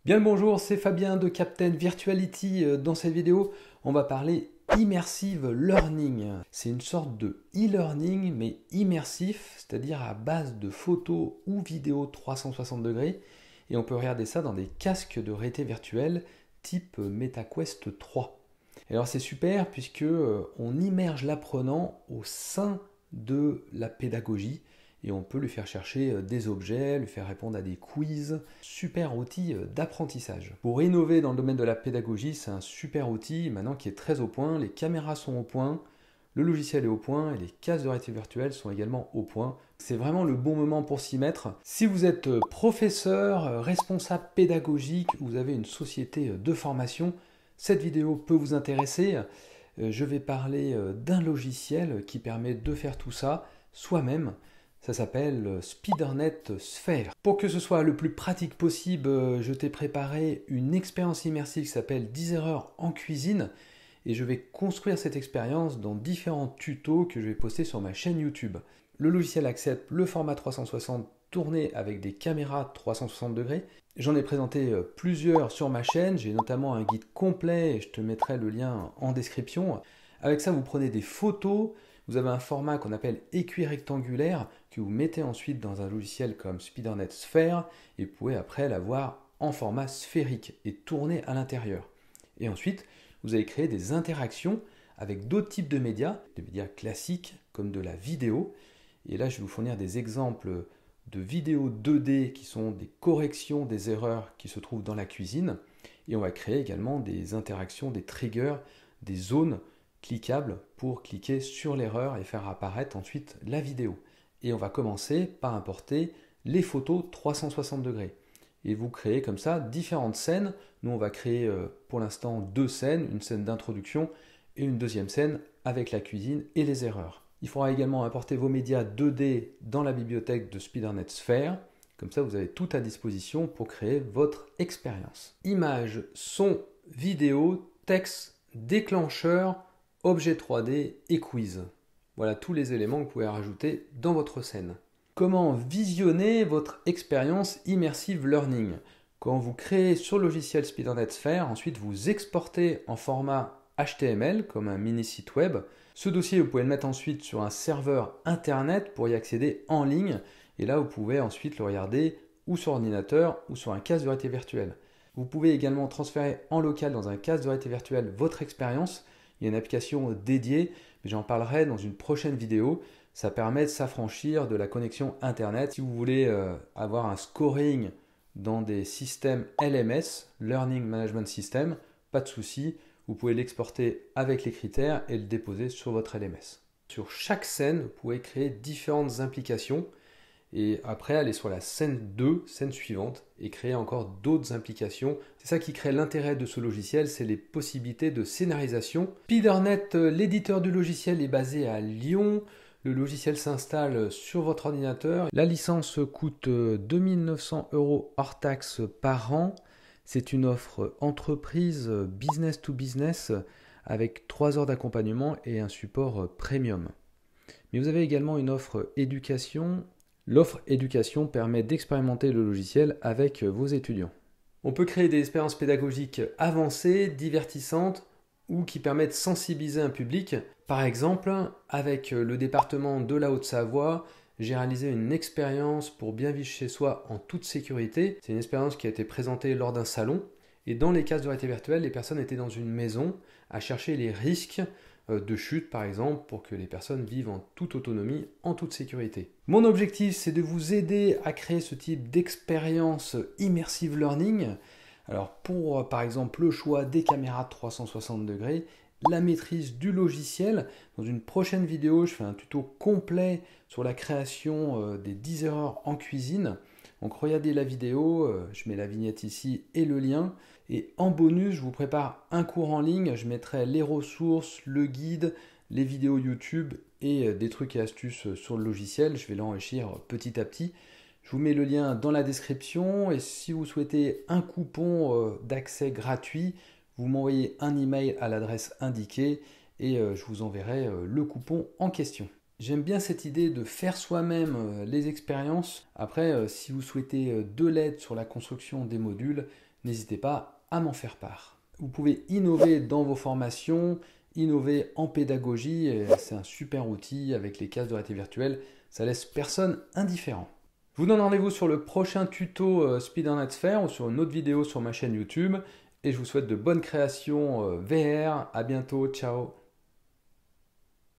Bien le bonjour, c'est Fabien de Captain Virtuality. Dans cette vidéo, on va parler Immersive Learning. C'est une sorte de e-learning mais immersif, c'est-à-dire à base de photos ou vidéos 360 degrés. Et on peut regarder ça dans des casques de réalité virtuelle type MetaQuest 3. Et alors c'est super puisque on immerge l'apprenant au sein de la pédagogie. Et on peut lui faire chercher des objets, lui faire répondre à des quiz. Super outil d'apprentissage. Pour innover dans le domaine de la pédagogie, c'est un super outil maintenant qui est très au point. Les caméras sont au point, le logiciel est au point et les casques de réalité virtuelle sont également au point. C'est vraiment le bon moment pour s'y mettre. Si vous êtes professeur, responsable pédagogique, vous avez une société de formation, cette vidéo peut vous intéresser. Je vais parler d'un logiciel qui permet de faire tout ça soi-même. Ça s'appelle SpeederNet Sphere. Pour que ce soit le plus pratique possible, je t'ai préparé une expérience immersive qui s'appelle 10 erreurs en cuisine. Et je vais construire cette expérience dans différents tutos que je vais poster sur ma chaîne YouTube. Le logiciel accepte le format 360 tourné avec des caméras 360 degrés. J'en ai présenté plusieurs sur ma chaîne. J'ai notamment un guide complet et je te mettrai le lien en description. Avec ça, vous prenez des photos. Vous avez un format qu'on appelle équirectangulaire que vous mettez ensuite dans un logiciel comme SpeederNet Sphere et vous pouvez après l'avoir en format sphérique et tourner à l'intérieur. Et ensuite, vous allez créer des interactions avec d'autres types de médias, des médias classiques comme de la vidéo. Et là, je vais vous fournir des exemples de vidéos 2D qui sont des corrections des erreurs qui se trouvent dans la cuisine. Et on va créer également des interactions, des triggers, des zones cliquable pour cliquer sur l'erreur et faire apparaître ensuite la vidéo. Et on va commencer par importer les photos 360 degrés. Et vous créez comme ça différentes scènes. Nous, on va créer pour l'instant deux scènes, une scène d'introduction et une deuxième scène avec la cuisine et les erreurs. Il faudra également importer vos médias 2D dans la bibliothèque de SpeederNet Sphere. Comme ça, vous avez tout à disposition pour créer votre expérience. Images, son, vidéo, texte, déclencheur, objet 3D et quiz. Voilà tous les éléments que vous pouvez rajouter dans votre scène. Comment visionner votre expérience Immersive Learning? Quand vous créez sur le logiciel SpeederNet Sphere, ensuite vous exportez en format HTML comme un mini site web. Ce dossier, vous pouvez le mettre ensuite sur un serveur internet pour y accéder en ligne. Et là, vous pouvez ensuite le regarder ou sur ordinateur ou sur un casque de réalité virtuelle. Vous pouvez également transférer en local dans un casque de réalité virtuelle votre expérience. Il y a une application dédiée, mais j'en parlerai dans une prochaine vidéo. Ça permet de s'affranchir de la connexion Internet. Si vous voulez avoir un scoring dans des systèmes LMS, Learning Management System, pas de souci. Vous pouvez l'exporter avec les critères et le déposer sur votre LMS. Sur chaque scène, vous pouvez créer différentes implications. Et après, aller sur la scène 2, scène suivante, et créer encore d'autres implications. C'est ça qui crée l'intérêt de ce logiciel, c'est les possibilités de scénarisation. SpeederNet, l'éditeur du logiciel, est basé à Lyon. Le logiciel s'installe sur votre ordinateur. La licence coûte 2 900 € hors taxe par an. C'est une offre entreprise business to business avec 3 heures d'accompagnement et un support premium. Mais vous avez également une offre éducation. L'offre éducation permet d'expérimenter le logiciel avec vos étudiants. On peut créer des expériences pédagogiques avancées, divertissantes ou qui permettent de sensibiliser un public. Par exemple, avec le département de la Haute-Savoie, j'ai réalisé une expérience pour bien vivre chez soi en toute sécurité. C'est une expérience qui a été présentée lors d'un salon. Et dans les casques de réalité virtuelle, les personnes étaient dans une maison à chercher les risques de chute par exemple pour que les personnes vivent en toute autonomie, en toute sécurité. Mon objectif, c'est de vous aider à créer ce type d'expérience immersive learning. Alors pour par exemple le choix des caméras 360 degrés, la maîtrise du logiciel. Dans une prochaine vidéo, je fais un tuto complet sur la création des 10 erreurs en cuisine. Donc regardez la vidéo, je mets la vignette ici et le lien. Et en bonus, je vous prépare un cours en ligne. Je mettrai les ressources, le guide, les vidéos YouTube et des trucs et astuces sur le logiciel. Je vais l'enrichir petit à petit. Je vous mets le lien dans la description. Et si vous souhaitez un coupon d'accès gratuit, vous m'envoyez un email à l'adresse indiquée et je vous enverrai le coupon en question. J'aime bien cette idée de faire soi-même les expériences. Après, si vous souhaitez de l'aide sur la construction des modules, n'hésitez pas à m'en faire part. Vous pouvez innover dans vos formations, innover en pédagogie. C'est un super outil avec les cases de réalité virtuelle. Ça laisse personne indifférent. Je vous donne rendez-vous sur le prochain tuto Speed Internet Sphere ou sur une autre vidéo sur ma chaîne YouTube. Et je vous souhaite de bonnes créations VR. À bientôt. Ciao.